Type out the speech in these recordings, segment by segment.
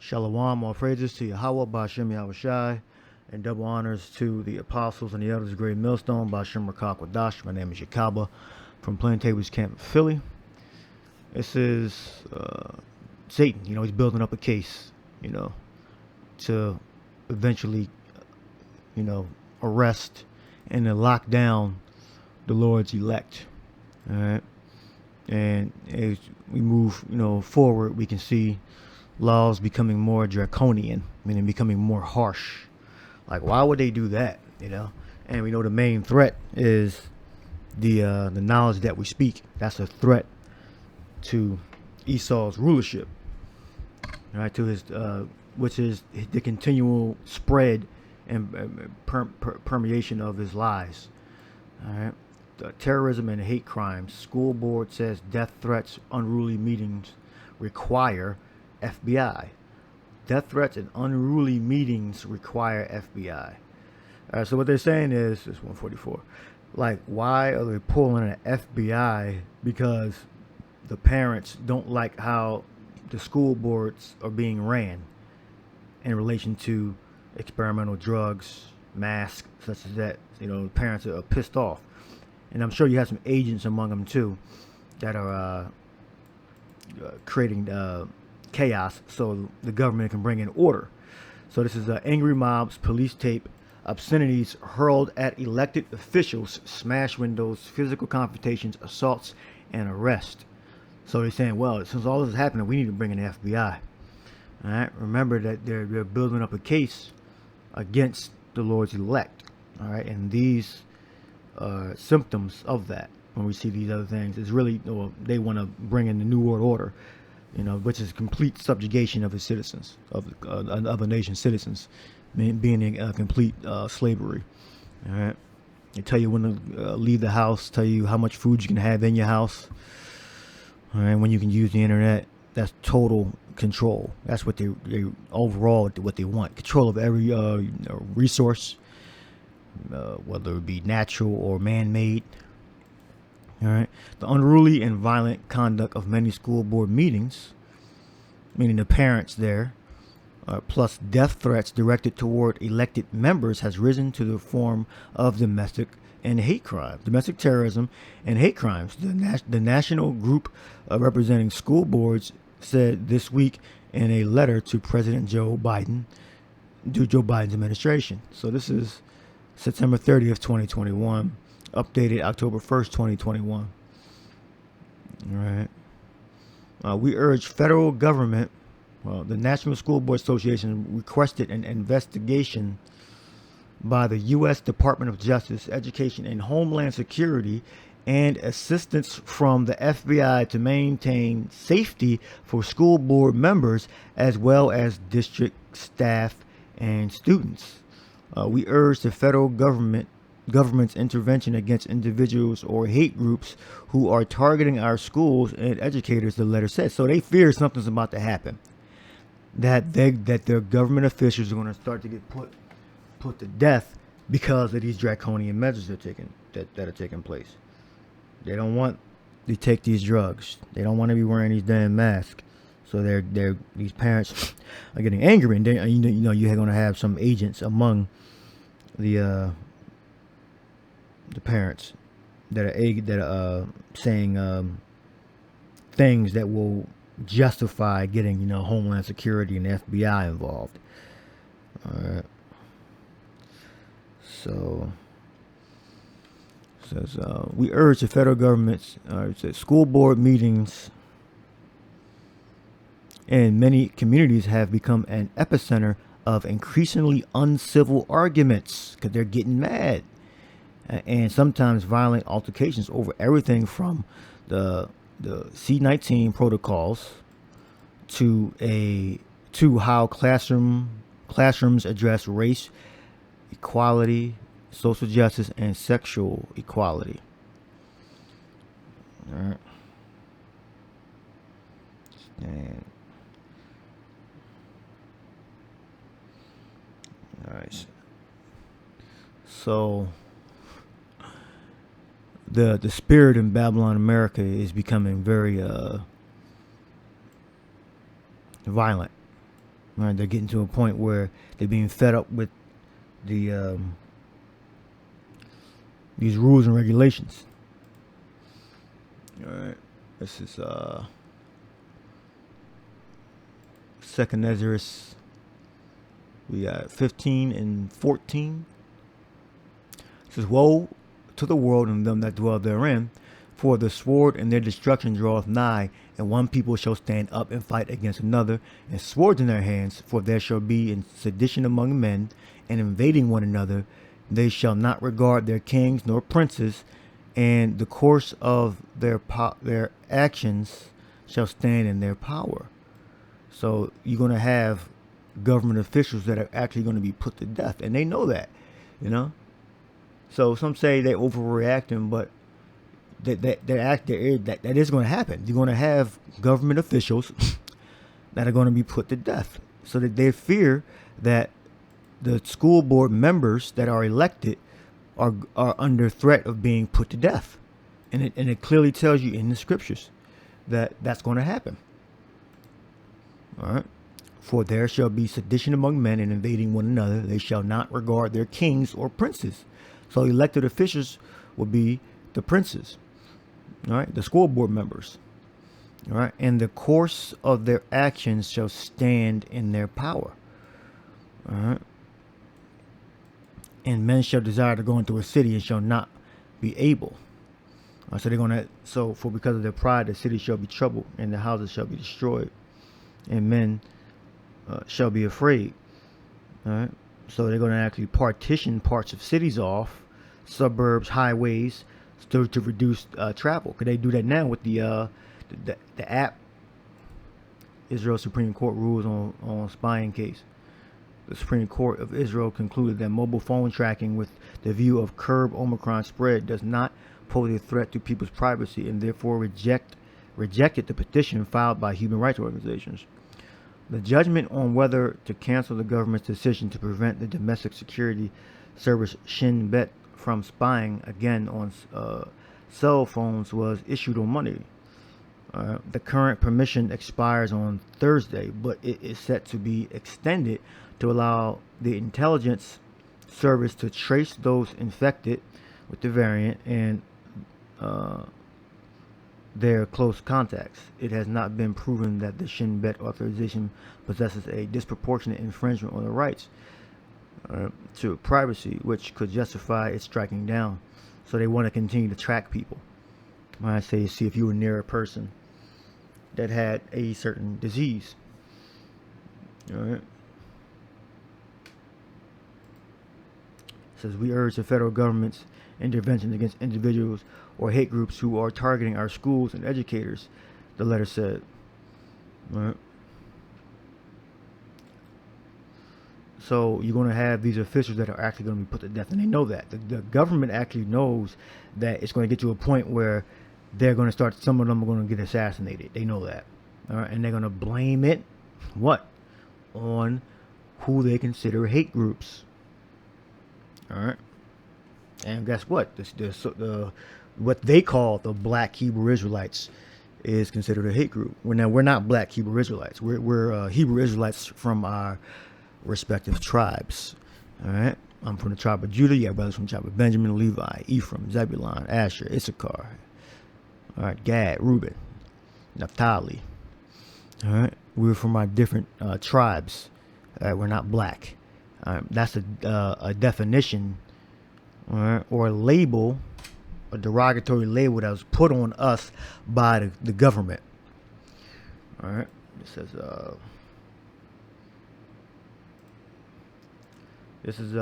Shalom, all praises to Yahweh, Ba'Shem Yahushai, and double honors to the apostles and the elders of the Great Millstone, Ba'Shem Rakak Wadash. My name is Yakalba from Plain Tables Camp, Philly. This is Satan. He's building up a case, to eventually, arrest and then lock down the Lord's elect. All right. And as we move, forward, we can see laws becoming more draconian, meaning becoming more harsh. Like, why would they do that? And we know the main threat is the knowledge that we speak. That's a threat to Esau's rulership, right? To his, which is the continual spread and permeation of his lies. All right. Terrorism and hate crimes. School board says death threats, unruly meetings require FBI. Death threats and unruly meetings require FBI. So what they're saying is, it's 144. Like, why are they pulling an FBI? Because the parents don't like how the school boards are being ran in relation to experimental drugs, masks, such as that. The parents are pissed off. And I'm sure you have some agents among them too that are creating chaos so the government can bring in order. So this is angry mobs, police tape, obscenities hurled at elected officials, smash windows, physical confrontations, assaults, and arrest. So they're saying, well, since all this is happening, we need to bring in the FBI. All right. Remember that they're building up a case against the Lord's elect. All right. And these symptoms of that, when we see these other things, is really, they want to bring in the New World Order, which is complete subjugation of the citizens, of a nation's citizens, being in complete slavery. All right. They tell you when to leave the house, tell you how much food you can have in your house. All right. When you can use the internet. That's total control. That's what they overall what they want. Control of every resource, whether it be natural or man-made. All right. The unruly and violent conduct of many school board meetings, meaning the parents there, plus death threats directed toward elected members, has risen to the form of domestic and hate crime, domestic terrorism and hate crimes. The national group representing school boards said this week in a letter to President Joe Biden's administration. So this is September 30th, 2021. Updated October 1st, 2021. All right. We urge federal government, the National School Board Association requested an investigation by the U.S. Department of Justice, Education, and Homeland Security and assistance from the FBI to maintain safety for school board members as well as district staff and students. We urge the federal government's intervention against individuals or hate groups who are targeting our schools and educators, the letter says. So they fear something's about to happen, that their government officials are going to start to get put to death because of these draconian measures that are taking place. They don't want to take these drugs. They don't want to be wearing these damn masks. So these parents are getting angry, and you're going to have some agents among the parents that are saying things that will justify getting Homeland Security and the FBI involved. All right. So it says we urge the federal government's school board meetings in many communities have become an epicenter of increasingly uncivil arguments because they're getting mad. And sometimes violent altercations over everything from the C-19 protocols to how classrooms address race equality, social justice, and sexual equality. All right. And all right. So the spirit in Babylon America is becoming very violent. Right? They're getting to a point where they're being fed up with the these rules and regulations. All right, this is Second Ezra. We got 15 and 14. It says, "Woe to the world and them that dwell therein, for the sword and their destruction draweth nigh, and one people shall stand up and fight against another, and swords in their hands, for there shall be in sedition among men, and invading one another. They shall not regard their kings nor princes, and the course of their actions shall stand in their power." So you're going to have government officials that are actually going to be put to death, and they know that, you know. So some say they're overreacting, but that is going to happen. You're going to have government officials that are going to be put to death, so that they fear that the school board members that are elected are under threat of being put to death, and it clearly tells you in the scriptures that that's going to happen. All right. "For there shall be sedition among men, and invading one another. They shall not regard their kings or princes." So elected officials will be the princes, all right, the school board members, all right, "and the course of their actions shall stand in their power." All right. "And men shall desire to go into a city and shall not be able." So they're gonna. So for because of their pride, the city shall be troubled, and the houses shall be destroyed, and men shall be afraid. All right. So they're going to actually partition parts of cities off, suburbs, highways, to reduce travel. Could they do that now with the app? Israel Supreme Court rules on spying case. The Supreme Court of Israel concluded that mobile phone tracking with the view of curb Omicron spread does not pose a threat to people's privacy, and therefore rejected the petition filed by human rights organizations. The judgment on whether to cancel the government's decision to prevent the domestic security service Shin Bet from spying again on cell phones was issued on Monday. The current permission expires on Thursday, but it is set to be extended to allow the intelligence service to trace those infected with the variant and their close contacts. It has not been proven that the Shin Bet authorization possesses a disproportionate infringement on the rights to privacy, which could justify its striking down. So they want to continue to track people. When I say, see if you were near a person that had a certain disease. All right. It says, "We urge the federal government's intervention against individuals or hate groups who are targeting our schools and educators," the letter said. All right. So you're going to have these officials that are actually going to be put to death, and they know that. The government actually knows that it's going to get to a point where they're going to start, some of them are going to get assassinated. They know that. All right. And they're going to blame it, what? On who they consider hate groups. All right. And guess what? The what they call the Black Hebrew Israelites is considered a hate group. We're not Black Hebrew Israelites. We're Hebrew Israelites from our respective tribes. All right. I'm from the tribe of Judah. Yeah, brothers from the tribe of Benjamin, Levi, Ephraim, Zebulun, Asher, Issachar. All right, Gad, Reuben, Naphtali. All right. We're from our different tribes. All right, we're not black. That's a definition, all right, or a label, a derogatory label that was put on us by the government. All right. It says this is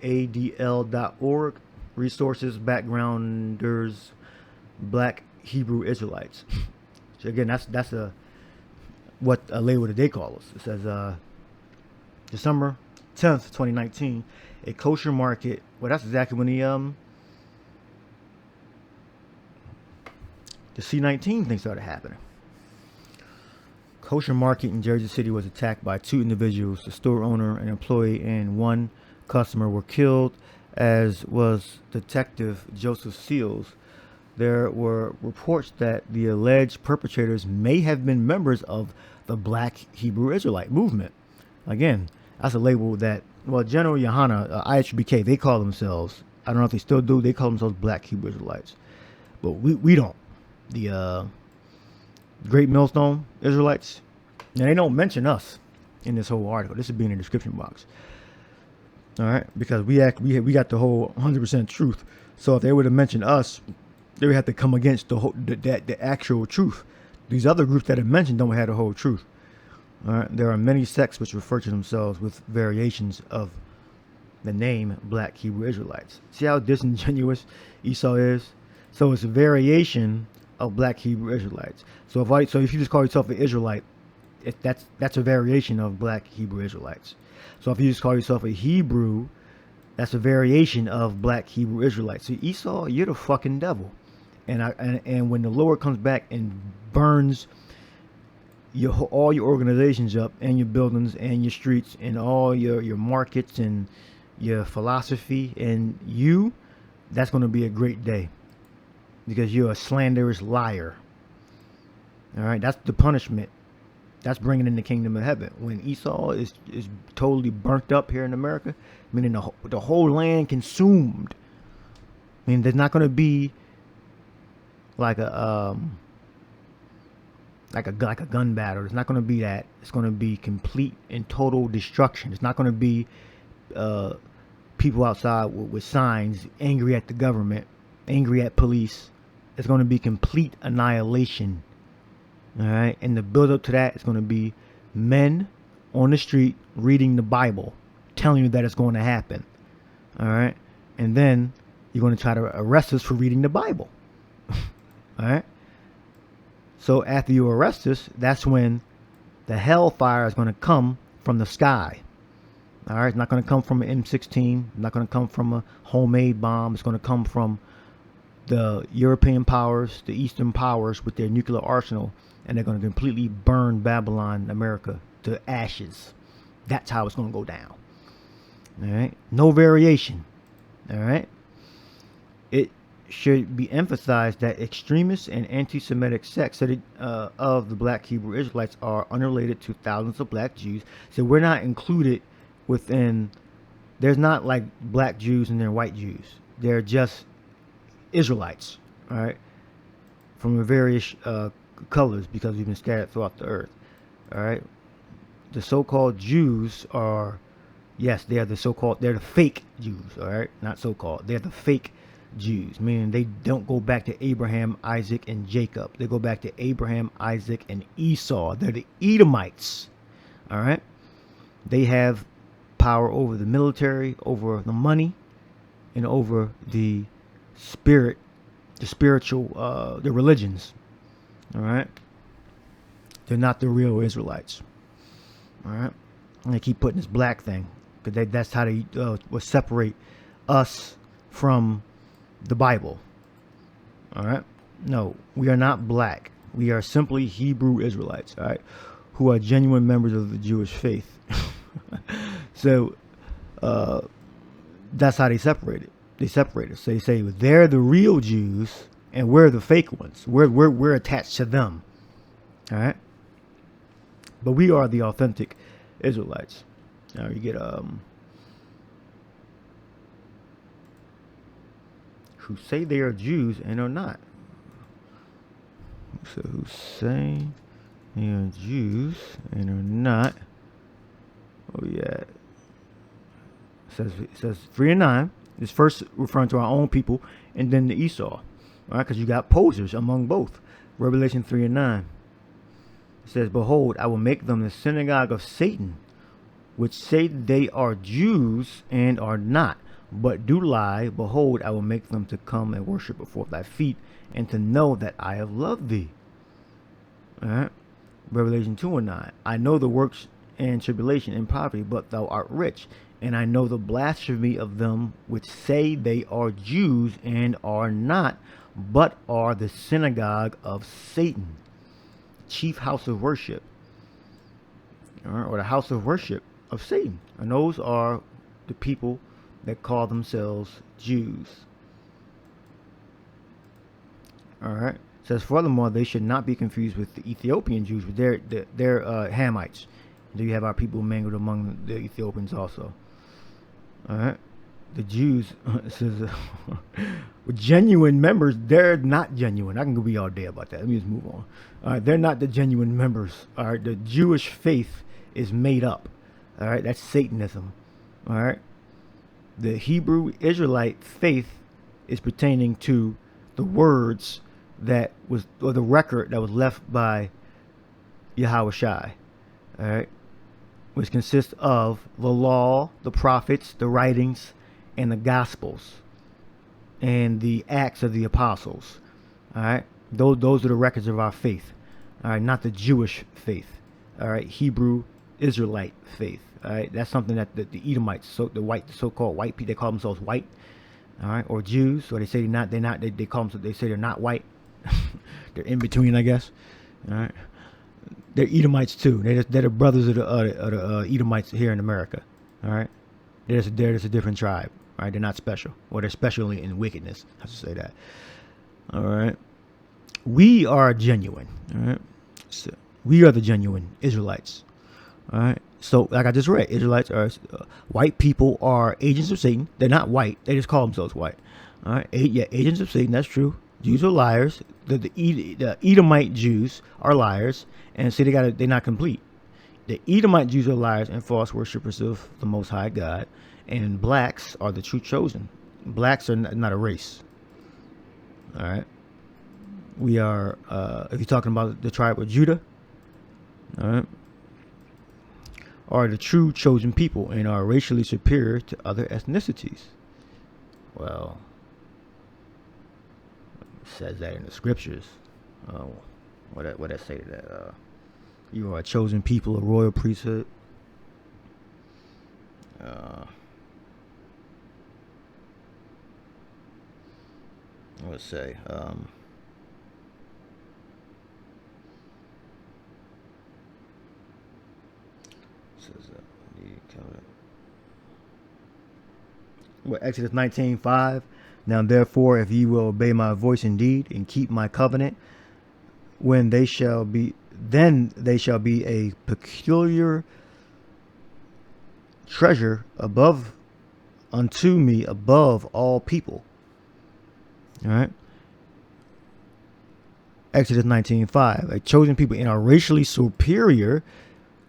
adl.org, resources, backgrounders, Black Hebrew Israelites. So again, that's what a label that they call us. It says December 10th, 2019, a kosher market. Well, that's exactly when the C-19 thing started happening. Kosher market in Jersey City was attacked by two individuals. The store owner, an employee, and one customer were killed, as was Detective Joseph Seals. There were reports that the alleged perpetrators may have been members of the Black Hebrew Israelite movement. Again, that's a label that, well, General Yohana, IHBK, they call themselves, I don't know if they still do, they call themselves Black Hebrew Israelites. But we don't. The Great Millstone Israelites, now they don't mention us in this whole article. This would be in the description box. All right, because we got the whole 100% truth. So if they were to mention us, they would have to come against the actual truth. These other groups that are mentioned don't have the whole truth. All right, there are many sects which refer to themselves with variations of the name Black Hebrew Israelites. See how disingenuous Esau is? So it's a variation of Black Hebrew Israelites. So if you just call yourself an Israelite, that's a variation of Black Hebrew Israelites. So if you just call yourself a Hebrew, that's a variation of Black Hebrew Israelites. So Esau, you're the fucking devil. And when the Lord comes back and burns all your organizations up, and your buildings and your streets and all your markets and your philosophy and that's going to be a great day, because you're a slanderous liar. All right, that's the punishment. That's bringing in the kingdom of heaven. When Esau is totally burnt up here in America, meaning the whole land consumed. I mean, there's not going to be like a gun battle. It's not going to be that. It's going to be complete and total destruction. It's not going to be people outside with signs angry at the government, angry at police. It's going to be complete annihilation. All right, and the build up to that is going to be men on the street reading the Bible, telling you that it's going to happen. All right, and then you're going to try to arrest us for reading the Bible. All right. So after you arrest us, that's when the hellfire is going to come from the sky. All right, it's not going to come from an M16. It's not going to come from a homemade bomb. It's going to come from the European powers, the Eastern powers with their nuclear arsenal, and they're going to completely burn Babylon, America, to ashes. That's how it's going to go down. All right, no variation. All right, it should be emphasized that extremist and anti-Semitic sects of the Black Hebrew Israelites are unrelated to thousands of Black Jews. So we're not included within. There's not like Black Jews and then white Jews. They're just Israelites, all right, from various colors, because we've been scattered throughout the earth. All right, the so-called Jews are, yes, they're the fake Jews. All right, not so-called. They're the fake Jews, meaning they don't go back to Abraham, Isaac, and Jacob. They go back to Abraham, Isaac, and Esau. They're the Edomites. All right, they have power over the military, over the money, and over the spiritual, the religions. All right, they're not the real Israelites. All right, and they keep putting this black thing, because that's how they will separate us from the Bible. All right, no, we are not black. We are simply Hebrew Israelites. All right, who are genuine members of the Jewish faith. So that's how they separate it. They separate us. So they say they're the real Jews and we're the fake ones. We're attached to them. All right. But we are the authentic Israelites. Now you get who say they are Jews and are not. So who say they are Jews and are not. Oh yeah. It says 3 and 9. It's first referring to our own people, and then the Esau. All right, because you got posers among both. Revelation 3 and 9. It says, behold, I will make them the synagogue of Satan, which say they are Jews and are not, but do lie. Behold, I will make them to come and worship before thy feet, and to know that I have loved thee. All right. Revelation 2 and 9. I know the works and tribulation and poverty, but thou art rich. And I know the blasphemy of them which say they are Jews and are not, but are the synagogue of Satan, chief house of worship, or the house of worship of Satan. And those are the people that call themselves Jews. All right. It says, furthermore, they should not be confused with the Ethiopian Jews, with their Hamites, Do you have our people mingled among the Ethiopians also? All right. The Jews, it says, genuine members, they're not genuine. I can go be all day about that. Let me just move on. All right, they're not the genuine members. All right, the Jewish faith is made up. All right, that's Satanism. All right, the Hebrew Israelite faith is pertaining to the words that was, or the record that was left by Yahushua. All right, which consists of the law, the prophets, the writings, and the Gospels, and the Acts of the Apostles. All right, those are the records of our faith. All right, not the Jewish faith. All right, Hebrew Israelite faith. All right, that's something that the Edomites, the so-called white people, they call themselves white. All right, or Jews, or they say they call them, they say they're not white. They're in between, I guess. All right, they're Edomites too. They're the brothers of the Edomites here in America. All right, they're just a different tribe. All right, they're not special, or they're special in wickedness. I have to say that. All right, we are genuine. All right, so we are the genuine Israelites. All right, so like I just read, Israelites are white people are agents of Satan. They're not white; they just call themselves white. All right, agents of Satan. That's true. Jews are liars. The Edomite Jews are liars, and see they're not complete. The Edomite Jews are liars and false worshippers of the Most High God, and blacks are the true chosen. Blacks are not a race. All right, we are. If you're talking about the tribe of Judah, all right, are the true chosen people and are racially superior to other ethnicities. Well, it says that in the scriptures. What I say to that? You are a chosen people, a royal priesthood. Let's say. Exodus 19:5. Now therefore, if ye will obey my voice indeed and keep my covenant, then they shall be a peculiar treasure unto me above all people. All right. Exodus 19:5. A chosen people in a racially superior,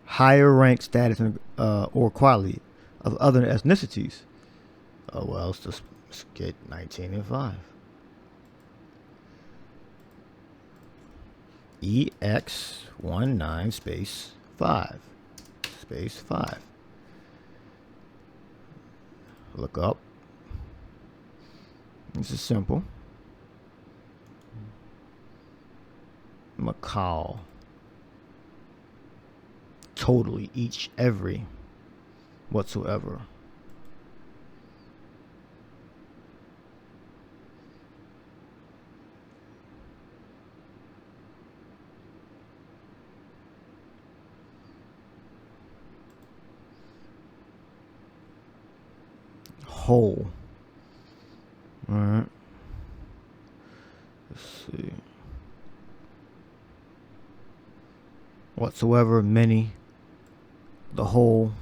higher rank, status, or quality of other ethnicities. Oh well, let's get 19:5. EX19 space 5 space 5. Look up. This is simple. Macau. Totally, each, every, whatsoever. Whole. All right. Let's see. Whatsoever, many. The whole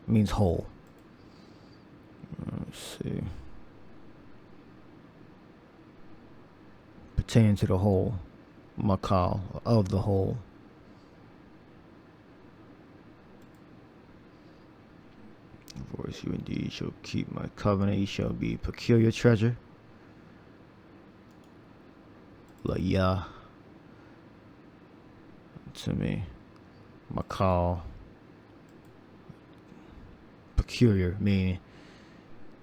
means whole. Let's see. Pertaining to the whole. Macau, of the whole. Voice you indeed shall keep my covenant, ye shall be a peculiar treasure. La to me. Macau. Peculiar, meaning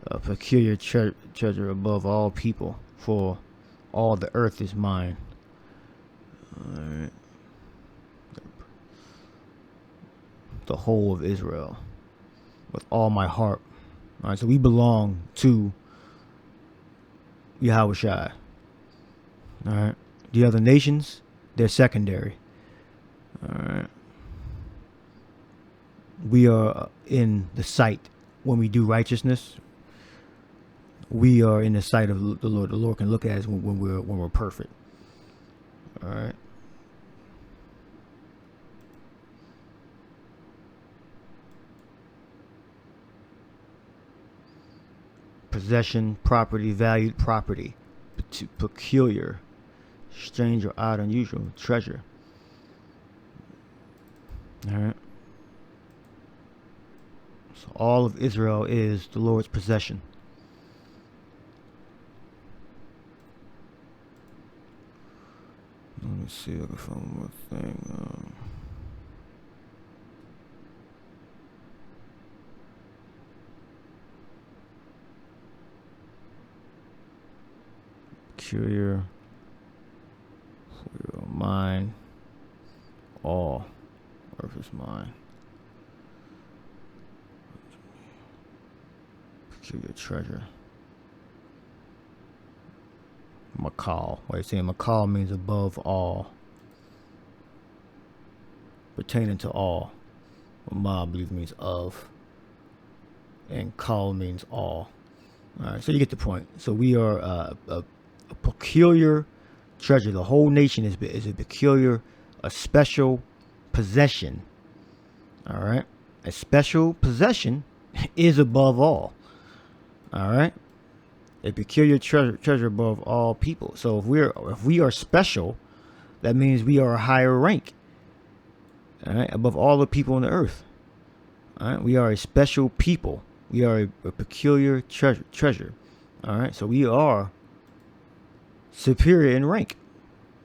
a peculiar treasure above all people, for all the earth is mine. Alright. The whole of Israel. With all my heart. Alright, so we belong to Yahushua. Alright. The other nations, they're secondary. Alright. We are in the sight when we do righteousness. We are in the sight of the Lord. The Lord can look at us when we're perfect. Alright. possession, property, valued property, peculiar, strange or odd, unusual, treasure. All right. So all of Israel is the Lord's possession. Let me see if I can find one more thing. Peculiar, mine, all, earth is mine. Peculiar treasure. Makal. What he's saying, Makal means above all, pertaining to all. Ma, I believe, means of, and Kal means all. All right, so you get the point. So we are a peculiar treasure. The whole nation is a peculiar, a special possession. All right, a special possession is above all. All right, a peculiar treasure above all people. So if we are special, that means we are a higher rank. All right, above all the people on the earth. All right, we are a special people. We are a peculiar treasure. All right, so we are superior in rank.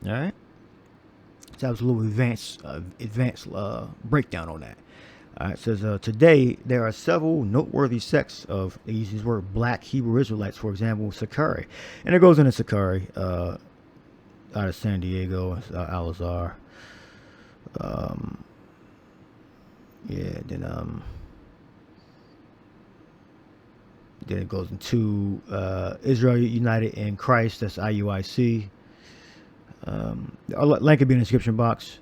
All right, it's absolutely advanced breakdown on that. All right, it says today there are several noteworthy sects of these word black Hebrew Israelites. For example, Issachar-He, and it goes into Issachar-He, out of San Diego, Al-Azhar. Yeah, then it goes into Israel United in Christ. That's IUIC. Link will be in the description box,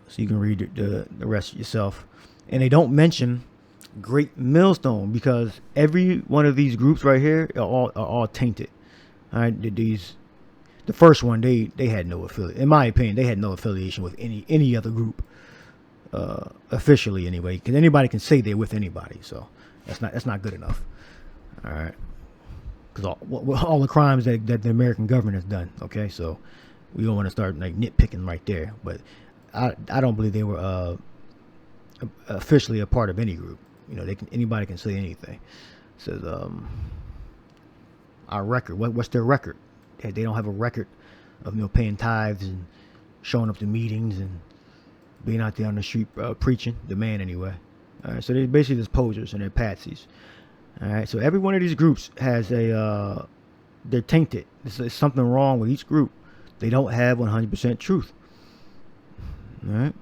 so you can read the rest yourself. And they don't mention Great Millstone because every one of these groups right here are all tainted. All right, the first one they had no affiliate. In my opinion, they had no affiliation with any other group, officially anyway. Because anybody can say they're with anybody, so that's not good enough. All right, because all the crimes that the American government has done. Okay, so we don't want to start like nitpicking right there. But I don't believe they were officially a part of any group. You know, anybody can say anything. It says our record. What's their record? They don't have a record of paying tithes and showing up to meetings and being out there on the street preaching. The man anyway. All right, so they're basically just posers and they're patsies. All right, so every one of these groups has they're tainted. There's something wrong with each group. They don't have 100% truth. All right,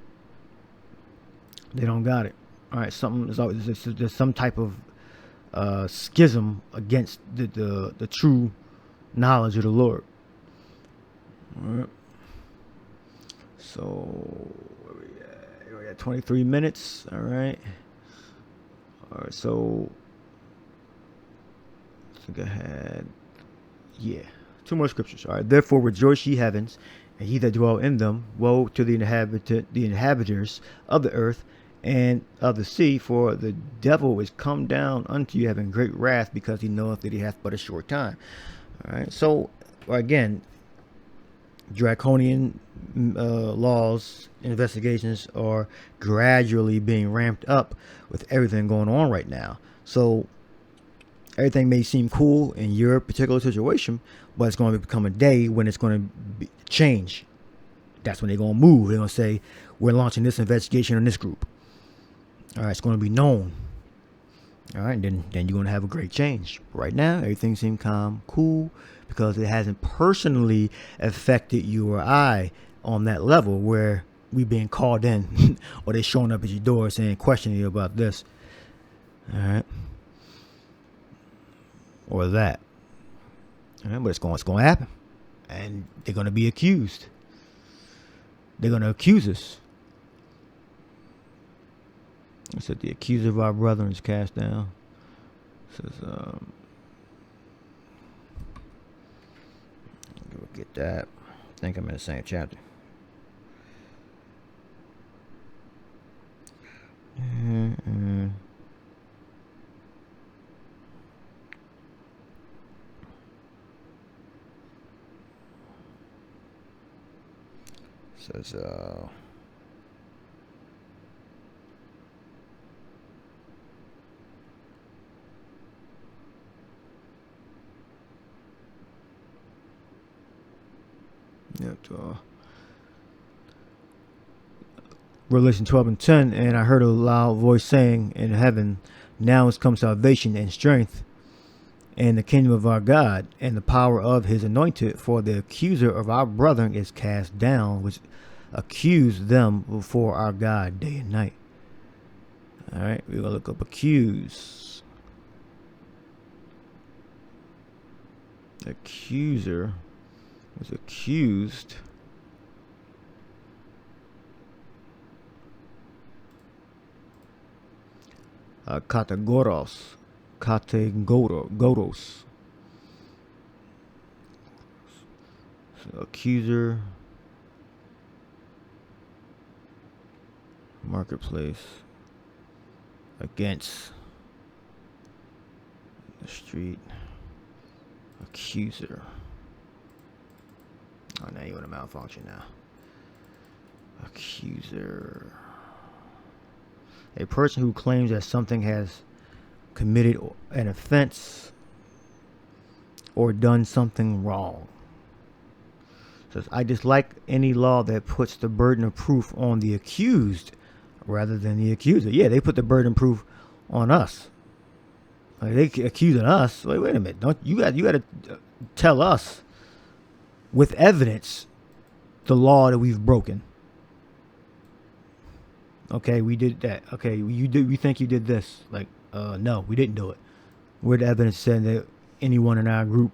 they don't got it. All right, there's some type of schism against the true knowledge of the Lord. All right. So we're at 23 minutes. All right. All right. So I think I had 2 more scriptures. All right. Therefore rejoice, ye heavens, and ye that dwell in them. Woe to the inhabitants of the earth and of the sea, for the devil is come down unto you having great wrath, because he knoweth that he hath but a short time. All right. So again, draconian laws, investigations are gradually being ramped up with everything going on right now. So everything may seem cool in your particular situation, but it's going to become a day when it's going to change. That's when they're going to move. They're going to say, we're launching this investigation on this group. All right, it's going to be known. All right, then you're going to have a great change. Right now, everything seems calm, cool, because it hasn't personally affected you or I on that level where we being called in or they showing up at your door saying, questioning you about this. All right. Or that. All right, but it's going to happen. And they're going to be accused. They're going to accuse us. It said the accuser of our brethren is cast down. It says, we'll get that. I think I'm in the same chapter. Says Revelation 12:10, and I heard a loud voice saying in heaven, now has come salvation and strength and the kingdom of our God and the power of his anointed, for the accuser of our brethren is cast down, which accused them before our God day and night. All right, we're gonna look up accuse. Accuser was accused. Categoros. So accuser. Marketplace. Against. The street. Accuser. Oh, now you want to malfunction now. Accuser. A person who claims that something has committed an offense or done something wrong. Says, I dislike any law that puts the burden of proof on the accused rather than the accuser. Yeah, they put the burden of proof on us. Like, they accusing us. Wait a minute. Don't you got to tell us with evidence the law that we've broken. Okay, we did that. Okay, we think you did this. Like, no, we didn't do it. Where the evidence said that anyone in our group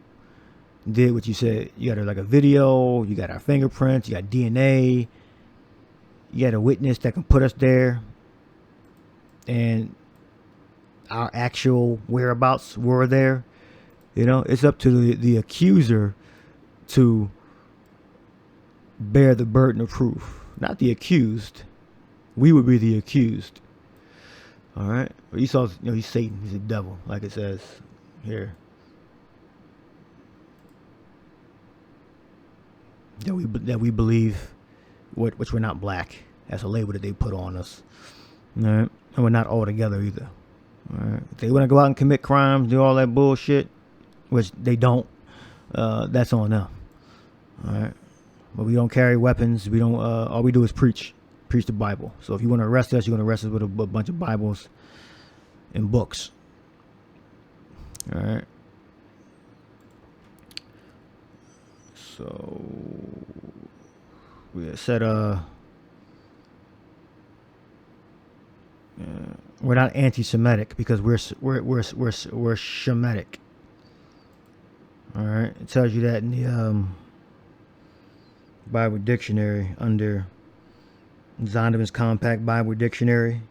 did what you said. You got like a video, you got our fingerprints, you got DNA, you got a witness that can put us there, and our actual whereabouts were there. You know, it's up to the accuser to bear the burden of proof, not the accused. We would be the accused. All right. Esau, he's Satan. He's a devil, like it says here. That we believe, which we're not black. That's a label that they put on us. All right. And we're not all together either. All right. If they want to go out and commit crimes, do all that bullshit, which they don't, that's on them. All right. But we don't carry weapons. We don't. All we do is preach the Bible. So if you want to arrest us, you're going to arrest us with a bunch of Bibles and books. All right. So we said we're not anti-Semitic because we're Shemitic. All right. It tells you that in the Bible dictionary under Zondervan's Compact Bible Dictionary.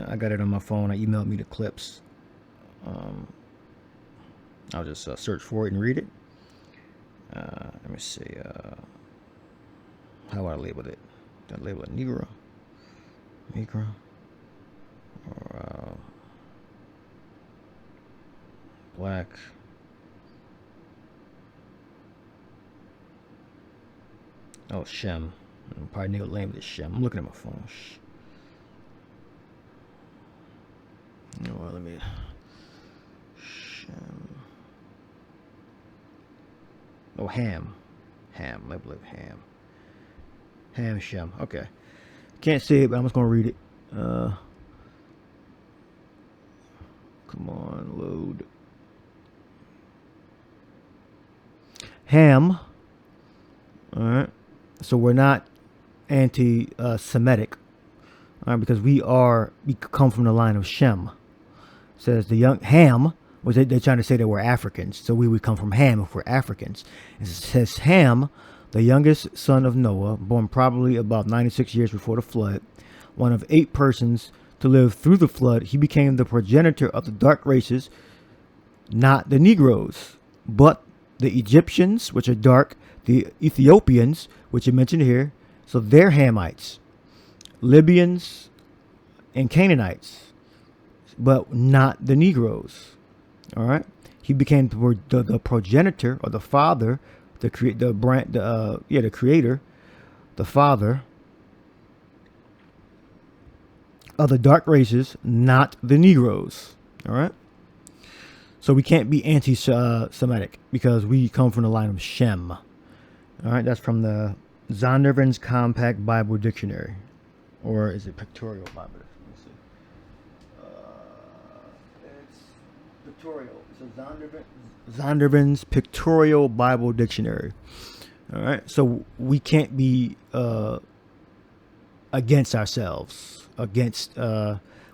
I got it on my phone. I emailed me the clips. I'll just search for it and read it. Let me see. How would I label it? Did I label it Negro? Or black? Oh, Shem. Probably nigga labeled it Shem. I'm looking at my phone. Well, let me. Shem. Oh, Ham. Label it Ham. Ham Shem. Okay. Can't see it, but I'm just gonna read it. Come on, load. Ham. All right. So we're not anti-Semitic, all right, because we come from the line of Shem. It says the young Ham was they're trying to say that we're Africans, so we would come from Ham if we're Africans. It says Ham, the youngest son of Noah, born probably about 96 years before the flood, one of 8 persons to live through the flood. He became the progenitor of the dark races, not the Negroes, but the Egyptians, which are dark, the Ethiopians, which are mentioned here, so they're Hamites, Libyans, and Canaanites, but not the Negroes. All right, he became the progenitor or the father, the creator the father of the dark races, not the Negroes. All right. So we can't be anti-Semitic because we come from the line of Shem. All right. That's from the Zondervan's Compact Bible Dictionary. Or is it Pictorial Bible? Let me see. It's Pictorial. It's a Zondervan's Pictorial Bible Dictionary. All right. So we can't be against ourselves. Against,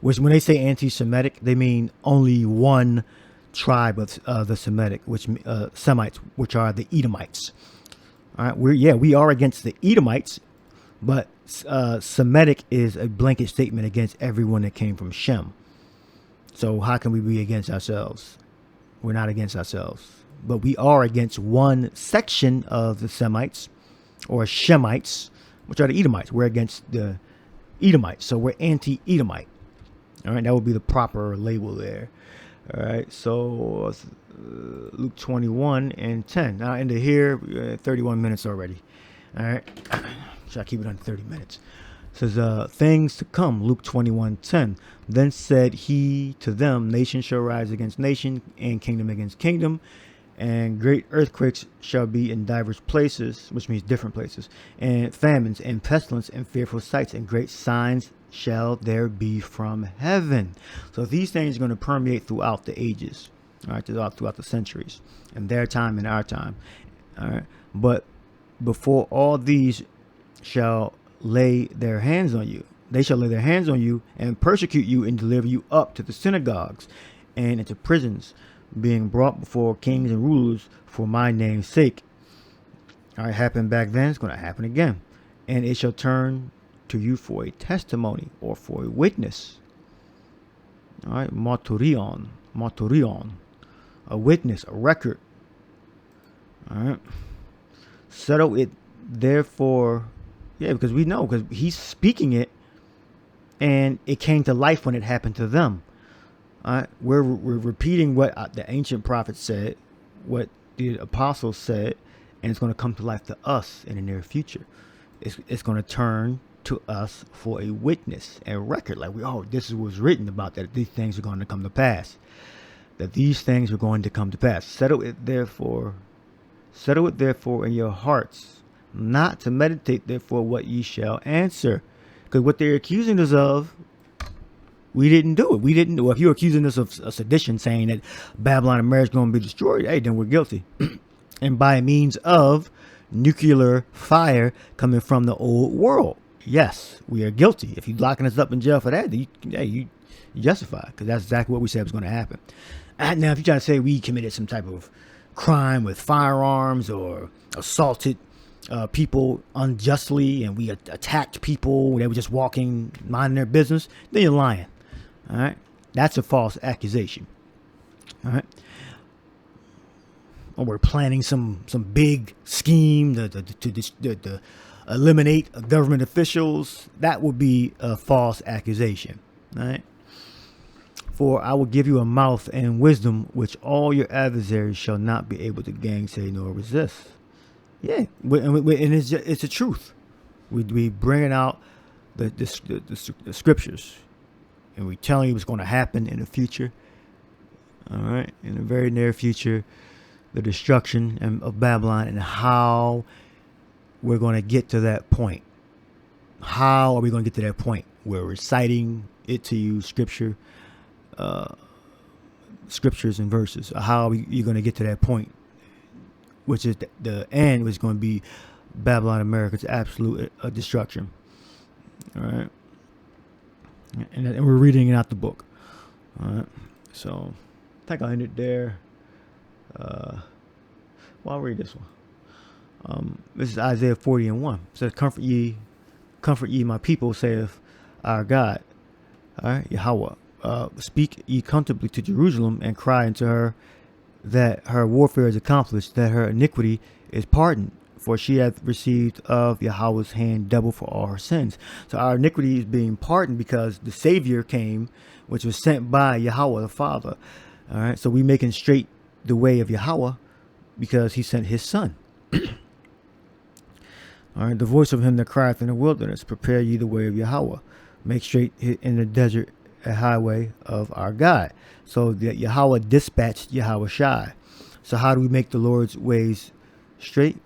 which when they say anti-Semitic, they mean only one tribe of the Semitic, which Semites, which are the Edomites. All right, we are against the Edomites, but Semitic is a blanket statement against everyone that came from Shem. So how can we be against ourselves? We're not against ourselves, but we are against one section of the Semites or Shemites, which are the Edomites. We're against the Edomites, so we're anti-Edomite. All right, that would be the proper label there. All right, so Luke 21 and 10. Now into here, 31 minutes already. All right, should I keep it under 30 minutes? It says things to come. Luke 21:10. Then said he to them, nation shall rise against nation, and kingdom against kingdom, and great earthquakes shall be in divers places, which means different places, and famines and pestilence and fearful sights, and great signs shall there be from heaven. So these things are going to permeate throughout the ages, all right, throughout the centuries, and their time and our time. All right, but before all these shall lay their hands on you, they shall lay their hands on you and persecute you and deliver you up to the synagogues and into prisons, being brought before kings and rulers for my name's sake. All right, happened back then, it's going to happen again. And it shall turn to you for a testimony or for a witness. All right, martyrion, a witness, a record. All right, settle it therefore. Yeah, because we know, because he's speaking it, and it came to life when it happened to them. We're repeating what the ancient prophets said, what the apostles said, and it's going to come to life to us in the near future. It's going to turn to us for a witness, a record. Like this was written about, that these things are going to come to pass. That these things are going to come to pass. Settle it therefore in your hearts, not to meditate therefore what ye shall answer. Because what they're accusing us of, we didn't do it. We didn't do it. If you're accusing us of a sedition, saying that Babylon and America is going to be destroyed, hey, then we're guilty. And by means of nuclear fire coming from the old world, yes, we are guilty. If you're locking us up in jail for that, you justify, because that's exactly what we said was going to happen. And now, if you're trying to say we committed some type of crime with firearms or assaulted people unjustly, and we attacked people, they were just walking, minding their business, then you're lying. All right, that's a false accusation. All right, or we're planning some big scheme to eliminate government officials. That would be a false accusation. All right. For I will give you a mouth and wisdom which all your adversaries shall not be able to gainsay nor resist. Yeah, and it's the truth. We bringing out the scriptures, and we telling you what's going to happen in the future. All right, in the very near future, the destruction of Babylon and how we're going to get to that point. How are we going to get to that point? We're reciting it to you, scriptures and verses. How are you going to get to that point? Which is the end, which is going to be Babylon, America's absolute destruction. All right. And we're reading it out the book. All right. So I think I'll end it there. Well, I'll read this one. This is Isaiah 40:1. It says, comfort ye my people, saith our God. All right, Yahweh. Speak ye comfortably to Jerusalem, and cry unto her that her warfare is accomplished, that her iniquity is pardoned, for she hath received of Yahweh's hand double for all her sins. So our iniquity is being pardoned because the Savior came, which was sent by Yahweh the Father. All right, so we making straight the way of Yahweh because he sent his son. All right, the voice of him that crieth in the wilderness, prepare ye the way of Yahweh, make straight in the desert a highway of our God. So that Yahweh dispatched Yahweh Shai. So how do we make the Lord's ways straight?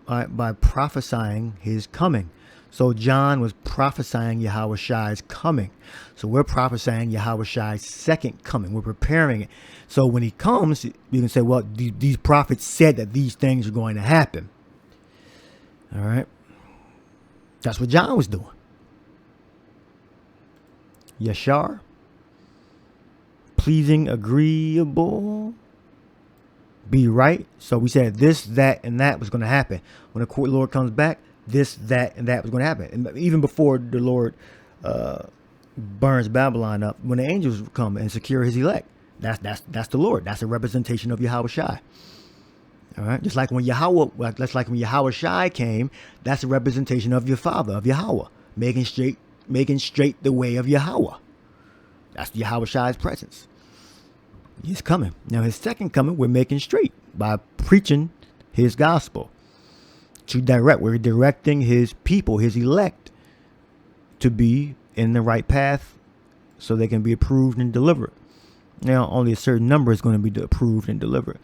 All right, by prophesying his coming. So John was prophesying Yahweh Shai's coming. So we're prophesying Yahweh Shai's second coming. We're preparing it. So when he comes, you can say, well, these prophets said that these things are going to happen. All right. That's what John was doing. Yashar. Pleasing, agreeable. Be right. So we said this, that, and that was going to happen. When the Lord comes back, this, that, and that was going to happen. And even before the Lord burns Babylon up, when the angels come and secure his elect, that's the Lord. That's a representation of Yahweh Shai. All right, just like when Yahweh Shai came, that's a representation of your Father, of Yahweh, making straight the way of Yahweh. That's Yahweh Shai's presence. He's coming. Now his second coming, we're making straight by preaching his gospel. We're directing his people, his elect, to be in the right path so they can be approved and delivered. Now only a certain number is going to be approved and delivered.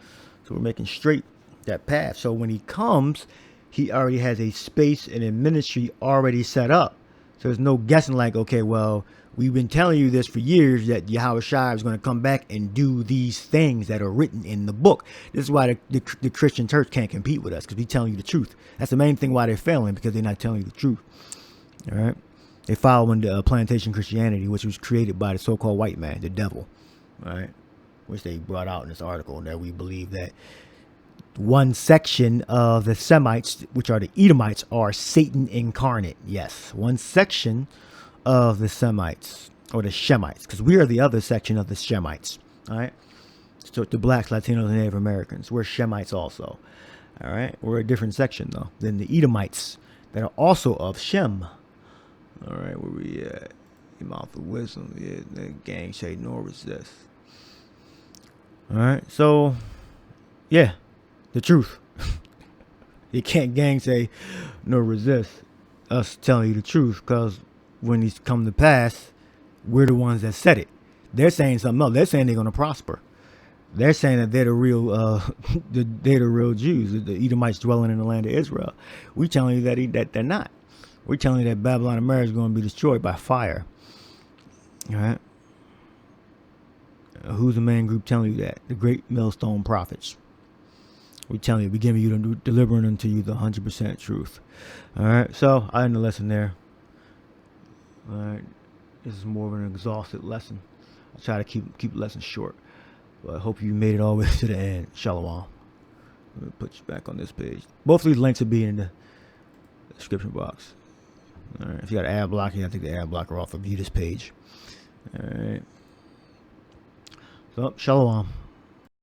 So we're making straight that path. So when he comes, he already has a space and a ministry already set up. So there's no guessing like, okay, well, we've been telling you this for years that Yahweh Shai is going to come back and do these things that are written in the book. This is why the Christian church can't compete with us, because we're telling you the truth. That's the main thing why they're failing, because they're not telling you the truth. All right. They following the plantation Christianity, which was created by the so-called white man, the devil. All right. Which they brought out in this article, that we believe that one section of the Semites, which are the Edomites, are Satan incarnate. Yes, one section of the Semites, or the Shemites, because we are the other section of the Shemites. All right, so the blacks, Latinos, and Native Americans, we're Shemites also. All right, we're a different section though than the Edomites that are also of Shem. All right, where we at? The mouth of wisdom, yeah, the gang say nor resist. All right, so yeah. The truth. You can't gainsay nor resist us telling you the truth, because when these come to pass, we're the ones that said it. They're saying something else. They're saying they're going to prosper. They're saying that they're the real, they're the real Jews, the Edomites dwelling in the land of Israel. We're telling you that they're not. We're telling you that Babylon and America is going to be destroyed by fire. All right. Who's the main group telling you that? The great millstone prophets. We telling you, we giving you, delivering unto you the 100% truth. All right, so I end the lesson there. All right, this is more of an exhausted lesson. I try to keep the lesson short, but I hope you made it all the way to the end. Shalom. Let me put you back on this page. Both of these links will be in the description box. All right, if you got an ad blocker, you got to take the ad blocker off of view this page. All right. So, shalom.